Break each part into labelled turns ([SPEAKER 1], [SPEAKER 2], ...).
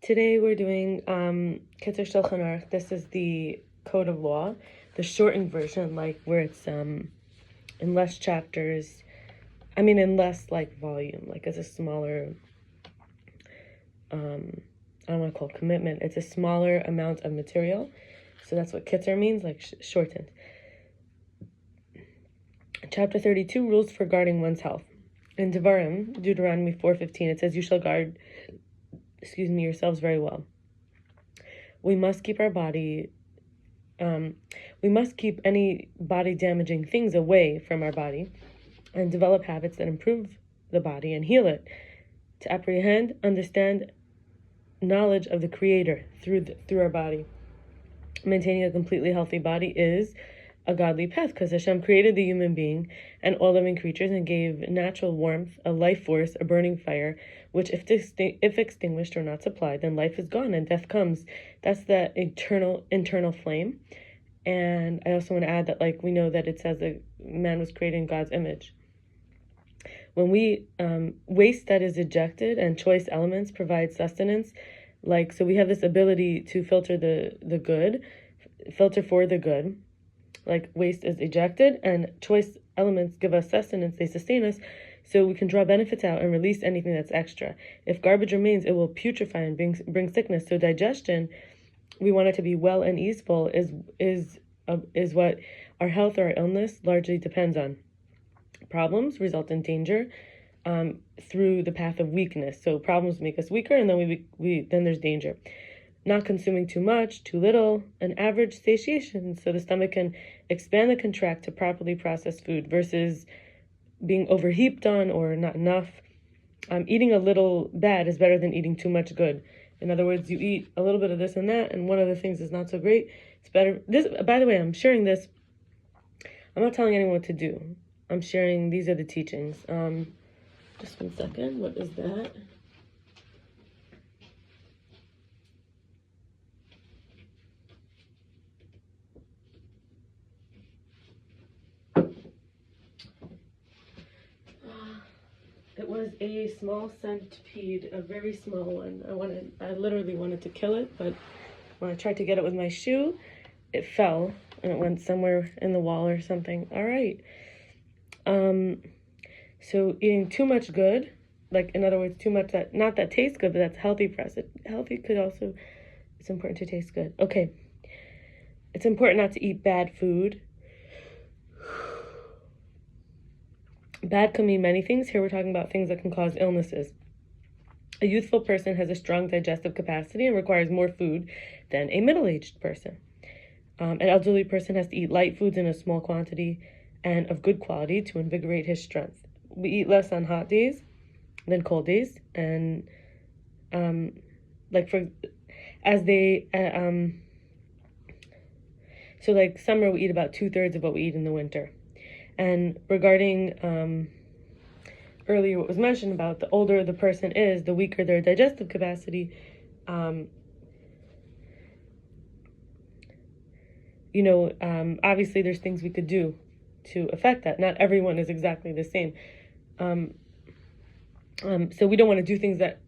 [SPEAKER 1] Today we're doing kitzur shulChan. This is the code of law, the shortened version, like where it's in less chapters. In less like volume, like it's a smaller. I don't want to call it commitment. It's a smaller amount of material, so that's what kitzur means, like shortened. Chapter 32, rules for guarding one's health. In Deuteronomy 4:15, it says, "You shall guard." Yourselves very well. We must keep our body, we must keep any body damaging things away from our body and develop habits that improve the body and heal it, to apprehend, understand knowledge of the Creator through our body. Maintaining a completely healthy body is a godly path, because Hashem created the human being and all living creatures and gave natural warmth, a life force, a burning fire, which if extinguished or not supplied, then life is gone and death comes. That's the internal flame. And I also want to add that, like, we know that it says that man was created in God's image. When we waste that is ejected and choice elements provide sustenance, so we have this ability to filter for the good. Like waste is ejected and choice elements give us sustenance, they sustain us, so we can draw benefits out and release anything that's extra. If garbage remains, it will putrefy and bring sickness. So digestion, we want it to be well and easeful, is what our health or our illness largely depends on. Problems result in danger through the path of weakness. So problems make us weaker, and then then there's danger. Not consuming too much, too little, an average satiation, so the stomach can expand and contract to properly process food, versus being overheaped on or not enough. Eating a little bad is better than eating too much good. In other words, you eat a little bit of this and that, and one of the things is not so great. It's better. This, by the way, I'm sharing this. I'm not telling anyone what to do. I'm sharing, these are the teachings. Just 1 second. What is that? It was a small centipede, a very small one. I literally wanted to kill it, but when I tried to get it with my shoe, it fell and it went somewhere in the wall or something. All right. So eating too much good, like in other words, too much that tastes good, but that's healthy for us. It's important to taste good. Okay. It's important not to eat bad food. Bad can mean many things. Here we're talking about things that can cause illnesses. A youthful person has a strong digestive capacity and requires more food than a middle-aged person. An elderly person has to eat light foods in a small quantity and of good quality to invigorate his strength. We eat less on hot days than cold days, and summer we eat about 2/3 of what we eat in the winter. And regarding earlier what was mentioned about the older the person is, the weaker their digestive capacity. Obviously there's things we could do to affect that. Not everyone is exactly the same. So we don't want to do things that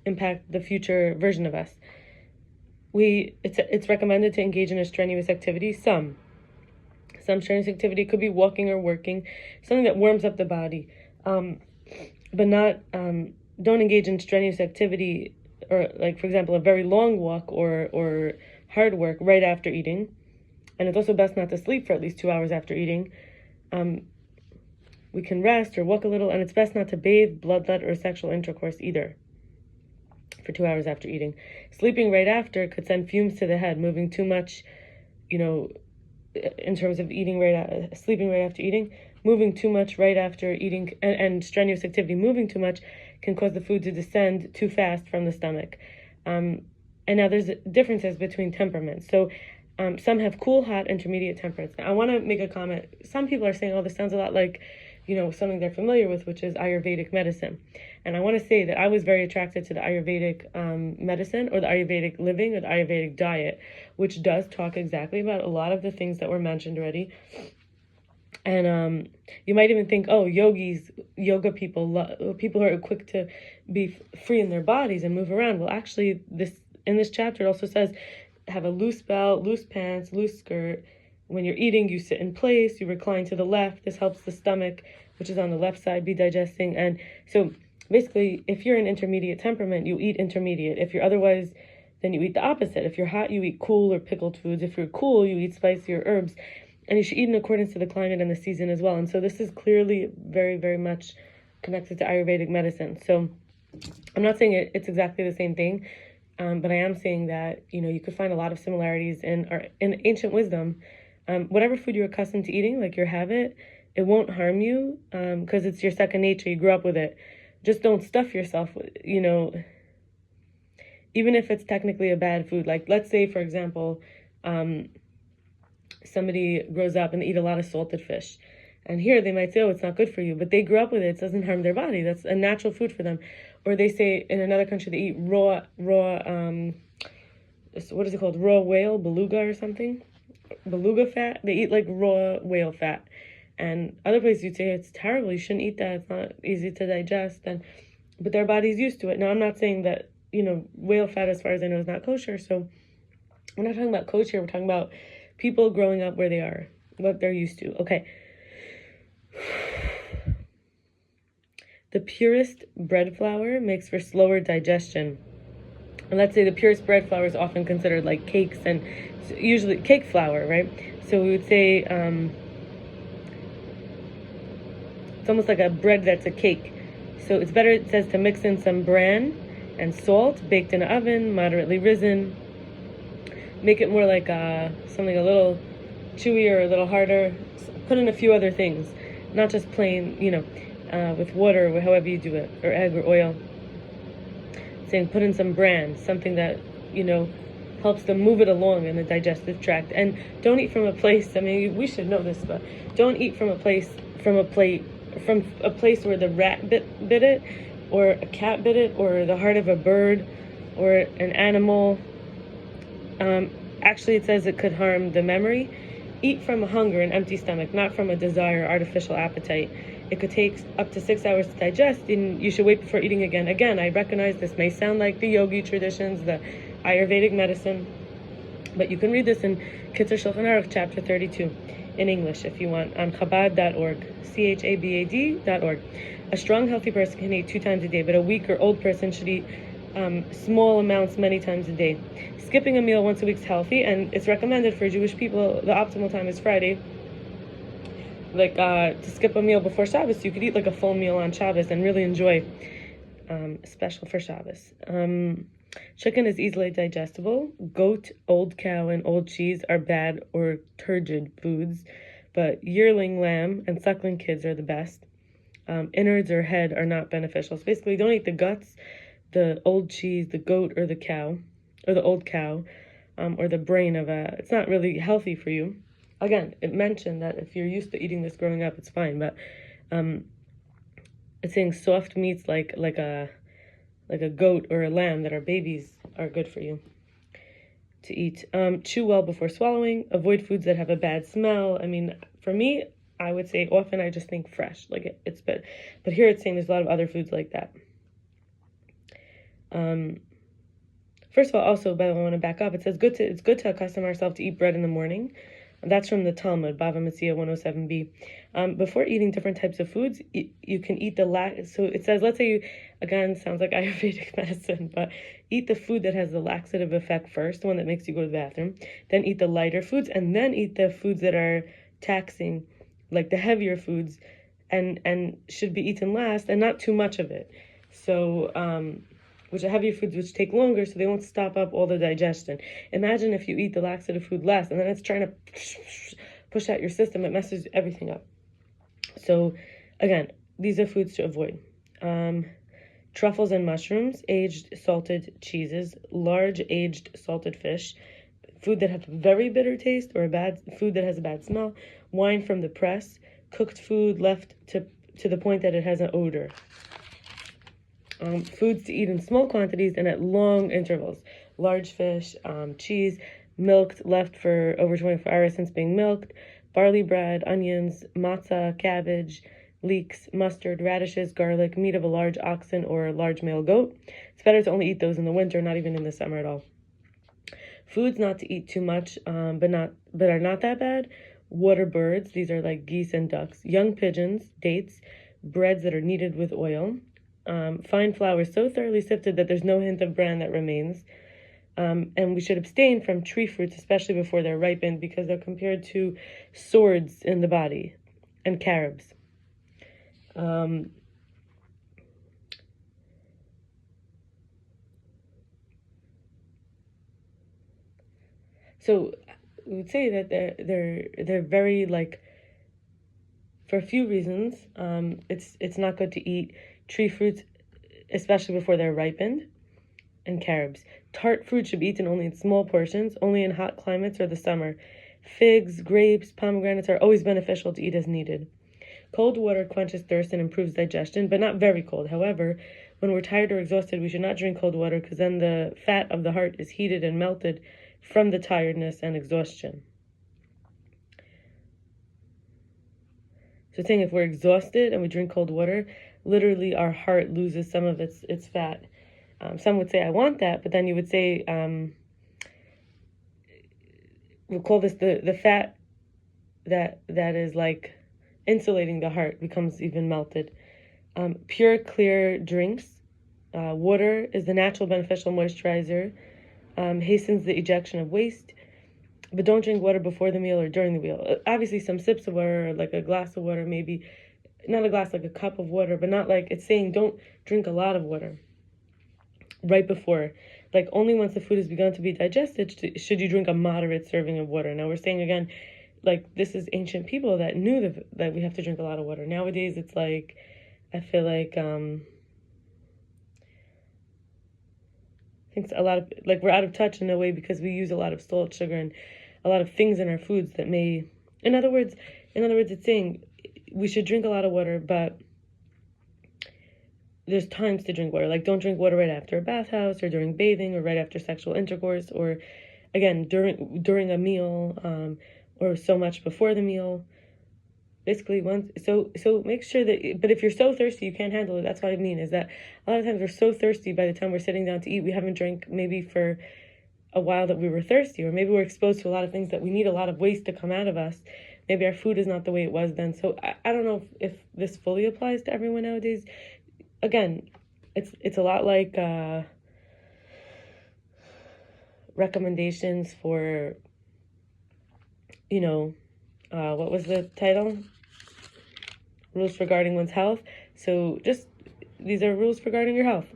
[SPEAKER 1] impact the future version of us. It's recommended to engage in a strenuous activity. Some strenuous activity could be walking or working, something that warms up the body. But not, don't engage in strenuous activity, or like, for example, a very long walk or hard work right after eating. And it's also best not to sleep for at least 2 hours after eating. We can rest or walk a little, and it's best not to bathe, bloodlet, or sexual intercourse either for 2 hours after eating. Sleeping right after could send fumes to the head. Moving too much, in terms of sleeping right after eating, moving too much right after eating, and strenuous activity, moving too much, can cause the food to descend too fast from the stomach. And now there's differences between temperaments. So some have cool, hot, intermediate temperaments. Now I want to make a comment. Some people are saying, oh, this sounds a lot like, something they're familiar with, which is Ayurvedic medicine. And I want to say that I was very attracted to the Ayurvedic medicine, or the Ayurvedic living, or the Ayurvedic diet, which does talk exactly about a lot of the things that were mentioned already. And you might even think, oh, yoga people, people who are quick to be free in their bodies and move around. Well, actually, in this chapter, it also says have a loose belt, loose pants, loose skirt. When you're eating, you sit in place, you recline to the left. This helps the stomach, which is on the left side, be digesting. And so basically, if you're an intermediate temperament, you eat intermediate. If you're otherwise, then you eat the opposite. If you're hot, you eat cool or pickled foods. If you're cool, you eat spicy or herbs. And you should eat in accordance to the climate and the season as well. And so this is clearly very, very much connected to Ayurvedic medicine. So I'm not saying it's exactly the same thing, but I am saying that, you could find a lot of similarities in ancient wisdom. Whatever food you're accustomed to eating, like your habit, it won't harm you because it's your second nature. You grew up with it. Just don't stuff yourself, even if it's technically a bad food. Like, let's say, for example, somebody grows up and they eat a lot of salted fish. And here they might say, oh, it's not good for you. But they grew up with it. It doesn't harm their body. That's a natural food for them. Or they say in another country they eat raw, what is it called? Raw whale, beluga or something? Beluga fat. They eat like raw whale fat. And other places you'd say it's terrible. You shouldn't eat that. It's not easy to digest. But their body's used to it. Now, I'm not saying that, whale fat, as far as I know, is not kosher. So we're not talking about kosher. We're talking about people growing up where they are, what they're used to. Okay. The purest bread flour makes for slower digestion. And let's say the purest bread flour is often considered like cakes and usually cake flour, right? So we would say it's almost like a bread that's a cake. So it's better, it says, to mix in some bran and salt, baked in an oven, moderately risen. Make it more like something a little chewier, a little harder. Put in a few other things, not just plain, with water or however you do it, or egg or oil. Saying put in some bran, something that, helps to move it along in the digestive tract. And don't eat from a place, I mean, we should know this, but don't eat from a place where the rat bit it, or a cat bit it, or the heart of a bird, or an animal. Actually, it says it could harm the memory. Eat from a hunger and empty stomach, not from a desire or artificial appetite. It could take up to 6 hours to digest, and you should wait before eating again. Again, I recognize this may sound like the yogi traditions, the Ayurvedic medicine, but you can read this in Kitzur shulChan Aruch, chapter 32, in English, if you want, on Chabad.org, CHABAD.org. A strong, healthy person can eat 2 times a day, but a weak or old person should eat small amounts many times a day. Skipping a meal once a week is healthy, and it's recommended for Jewish people. The optimal time is Friday. Like to skip a meal before Shabbos, you could eat like a full meal on Shabbos and really enjoy. Special for Shabbos. Chicken is easily digestible. Goat, old cow, and old cheese are bad or turgid foods, but yearling lamb and suckling kids are the best. Innards or head are not beneficial. So basically, don't eat the guts, the old cheese, the goat, or the cow, or the old cow, or the brain of it's not really healthy for you. Again, it mentioned that if you're used to eating this growing up, it's fine, but it's saying soft meats like a goat or a lamb that are babies are good for you to eat. Chew well before swallowing. Avoid foods that have a bad smell. I mean, for me, I would say often I just think fresh, like it's bad. But here it's saying there's a lot of other foods like that. First of all, also, by the way, I want to back up. It says it's good to accustom ourselves to eat bread in the morning. That's from the Talmud, Bava Metzia 107b. Before eating different types of foods, you can eat so it says, let's say again, sounds like Ayurvedic medicine, but eat the food that has the laxative effect first, the one that makes you go to the bathroom. Then eat the lighter foods, and then eat the foods that are taxing, like the heavier foods, and should be eaten last, and not too much of it. So, which are heavier foods which take longer, so they won't stop up all the digestion. Imagine if you eat the laxative food less, and then it's trying to push out your system. It messes everything up. So, again, these are foods to avoid. Truffles and mushrooms, aged salted cheeses, large aged salted fish, food that has very bitter taste or food that has a bad smell, wine from the press, cooked food left to the point that it has an odor. Foods to eat in small quantities and at long intervals. Large fish, cheese, milked, left for over 24 hours since being milked, barley bread, onions, matzah, cabbage, leeks, mustard, radishes, garlic, meat of a large oxen or a large male goat. It's better to only eat those in the winter, not even in the summer at all. Foods not to eat too much, but are not that bad. Water birds, these are like geese and ducks. Young pigeons, dates, breads that are kneaded with oil. Fine flour so thoroughly sifted that there's no hint of bran that remains. And we should abstain from tree fruits, especially before they're ripened, because they're compared to swords in the body and carobs. So we would say that they're very, like, for a few reasons. It's not good to eat tree fruits, especially before they're ripened, and carobs. Tart fruit should be eaten only in small portions, only in hot climates or the summer. Figs, grapes, pomegranates are always beneficial to eat as needed. Cold water quenches thirst and improves digestion, but not very cold. However, when we're tired or exhausted, we should not drink cold water, because then the fat of the heart is heated and melted from the tiredness and exhaustion. So saying if we're exhausted and we drink cold water, literally our heart loses some of its fat. Some would say, I want that, but then you would say, we'll call this the fat that is like insulating the heart becomes even melted. Pure, clear drinks. Water is the natural beneficial moisturizer, hastens the ejection of waste, but don't drink water before the meal or during the meal. Obviously, some sips of water, like a glass of water, maybe, not a glass, like a cup of water, but not like, it's saying don't drink a lot of water right before. Like, only once the food has begun to be digested should you drink a moderate serving of water. Now, we're saying again, like, this is ancient people that knew that we have to drink a lot of water. Nowadays, it's like, I feel like, I think a lot of, like, we're out of touch in a way, because we use a lot of salt, sugar, and a lot of things in our foods that may, in other words, it's saying we should drink a lot of water, but there's times to drink water. Like, don't drink water right after a bathhouse, or during bathing, or right after sexual intercourse, or again during a meal, or so much before the meal. Basically, so make sure that. But if you're so thirsty you can't handle it, that's what I mean. Is that a lot of times we're so thirsty by the time we're sitting down to eat, we haven't drank maybe for a while that we were thirsty, or maybe we're exposed to a lot of things that we need a lot of waste to come out of us. Maybe our food is not the way it was then. So I don't know if this fully applies to everyone nowadays. Again, it's a lot like recommendations for, what was the title? Rules regarding one's health. So just, these are rules regarding your health.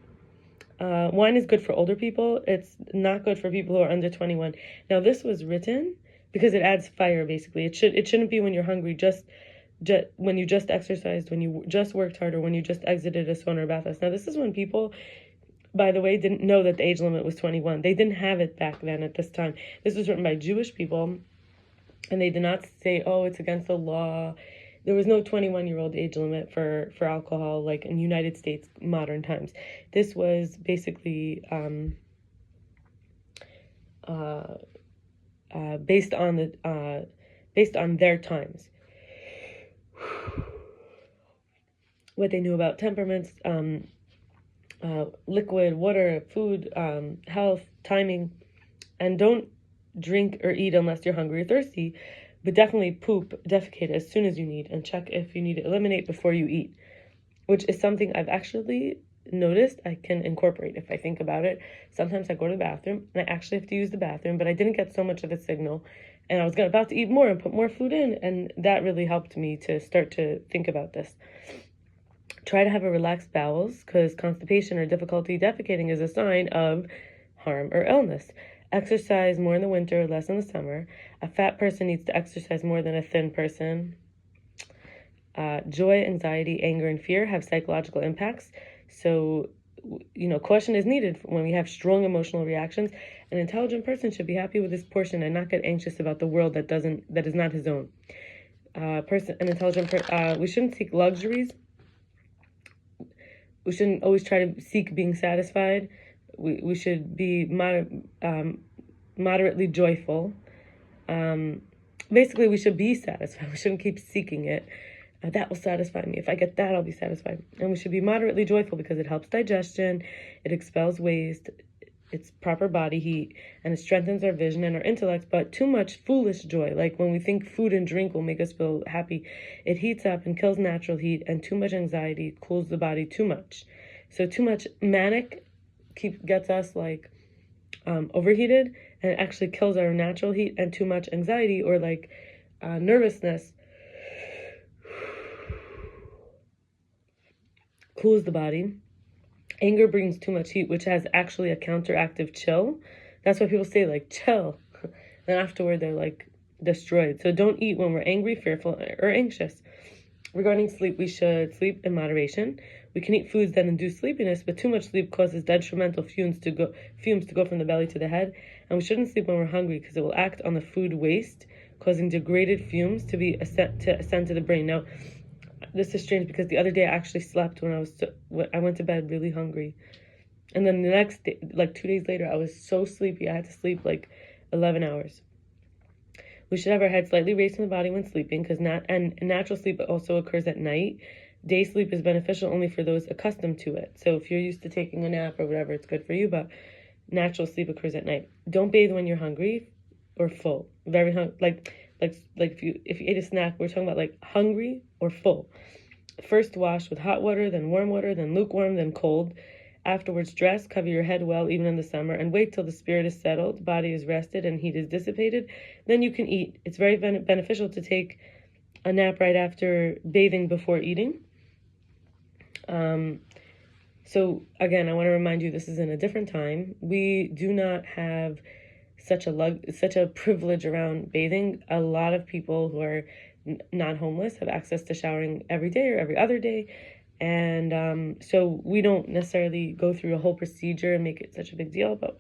[SPEAKER 1] Wine is good for older people. It's not good for people who are under 21. Now, this was written because it adds fire, basically. It shouldn't be when you're hungry, just when you just exercised, when you just worked hard, or when you just exited a sauna or bathhouse. Now, this is when people, by the way, didn't know that the age limit was 21. They didn't have it back then at this time. This was written by Jewish people, and they did not say, oh, it's against the law. There was no 21-year-old age limit for alcohol, like in United States modern times. This was basically based on their times. What they knew about temperaments, liquid, water, food, health, timing, and don't drink or eat unless you're hungry or thirsty, but definitely defecate as soon as you need, and check if you need to eliminate before you eat, which is something I've actually noticed I can incorporate if I think about it. Sometimes I go to the bathroom and I actually have to use the bathroom, but I didn't get so much of a signal, and I was about to eat more and put more food in, and that really helped me to start to think about this. Try to have a relaxed bowels, because constipation or difficulty defecating is a sign of harm or illness. Exercise more in the winter, less in the summer. A fat person needs to exercise more than a thin person. Joy, anxiety, anger, and fear have psychological impacts. So, caution is needed when we have strong emotional reactions. An intelligent person should be happy with his portion and not get anxious about the world that is not his own. We shouldn't seek luxuries. We shouldn't always try to seek being satisfied. We should be moderately joyful. basically we should be satisfied. We shouldn't keep seeking it. That will satisfy me. If I get that, I'll be satisfied. And we should be moderately joyful because it helps digestion, it expels waste, it's proper body heat, and it strengthens our vision and our intellect. But too much foolish joy, like when we think food and drink will make us feel happy, it heats up and kills natural heat, and too much anxiety cools the body too much. So too much manic gets us like overheated, and it actually kills our natural heat, and too much anxiety or like nervousness cools the body. Anger brings too much heat, which has actually a counteractive chill. That's why people say like chill. Then afterward they're like destroyed. So don't eat when we're angry, fearful, or anxious. Regarding sleep, we should sleep in moderation. We can eat foods that induce sleepiness, but too much sleep causes detrimental fumes to go from the belly to the head. And we shouldn't sleep when we're hungry because it will act on the food waste, causing degraded fumes to ascend to the brain. Now, this is strange because the other day I actually slept when I went to bed really hungry. And then the next day, like 2 days later, I was so sleepy. I had to sleep like 11 hours. We should have our head slightly raised in the body when sleeping because natural sleep also occurs at night. Day sleep is beneficial only for those accustomed to it. So if you're used to taking a nap or whatever, it's good for you, but natural sleep occurs at night. Don't bathe when you're hungry or full. Very hungry, like if you ate a snack, we're talking about like hungry or full. First wash with hot water, then warm water, then lukewarm, then cold. Afterwards dress, cover your head well, even in the summer, and wait till the spirit is settled, body is rested, and heat is dissipated. Then you can eat. It's very beneficial to take a nap right after bathing before eating. So again, I want to remind you, this is in a different time. We do not have such a privilege around bathing. A lot of people who are not homeless have access to showering every day or every other day. And so we don't necessarily go through a whole procedure and make it such a big deal, but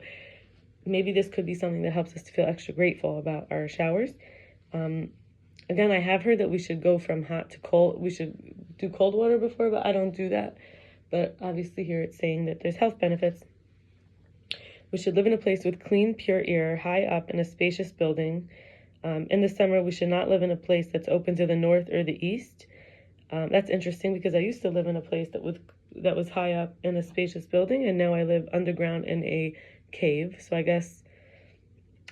[SPEAKER 1] maybe this could be something that helps us to feel extra grateful about our showers. Again, I have heard that we should go from hot to cold. We should do cold water before, but I don't do that. But obviously here it's saying that there's health benefits. We should live in a place with clean, pure air, high up in a spacious building. In the summer, we should not live in a place that's open to the north or the east. That's interesting because I used to live in a place that was high up in a spacious building, and now I live underground in a cave. So I guess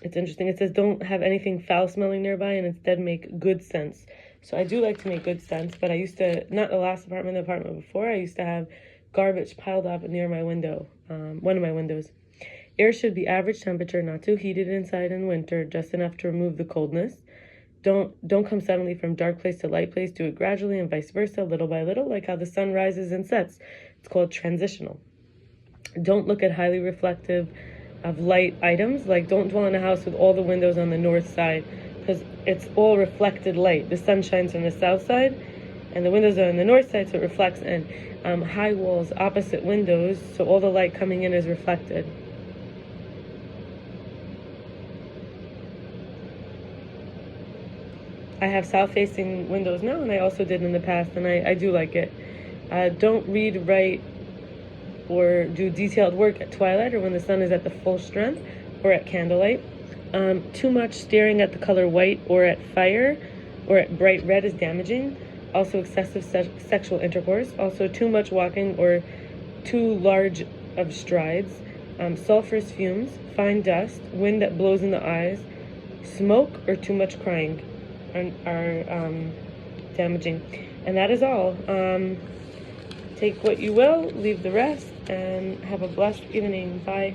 [SPEAKER 1] it's interesting. It says don't have anything foul-smelling nearby, and instead make good sense. So I do like to make good sense, but I used to, not the last apartment, the apartment before, I used to have garbage piled up near my window, one of my windows. Air should be average temperature, not too heated inside in winter, just enough to remove the coldness. Don't come suddenly from dark place to light place. Do it gradually and vice versa, little by little, like how the sun rises and sets. It's called transitional. Don't look at highly reflective of light items. Like don't dwell in a house with all the windows on the north side because it's all reflected light. The sun shines from the south side and the windows are on the north side, so it reflects in. High walls, opposite windows, so all the light coming in is reflected. I have south-facing windows now, and I also did in the past, and I do like it. Don't read, write, or do detailed work at twilight or when the sun is at the full strength or at candlelight. Too much staring at the color white or at fire or at bright red is damaging. Also excessive sexual intercourse. Also too much walking or too large of strides. Sulfurous fumes, fine dust, wind that blows in the eyes, smoke, or too much crying are damaging. And that is all. Take what you will, leave the rest, and have a blessed evening. Bye.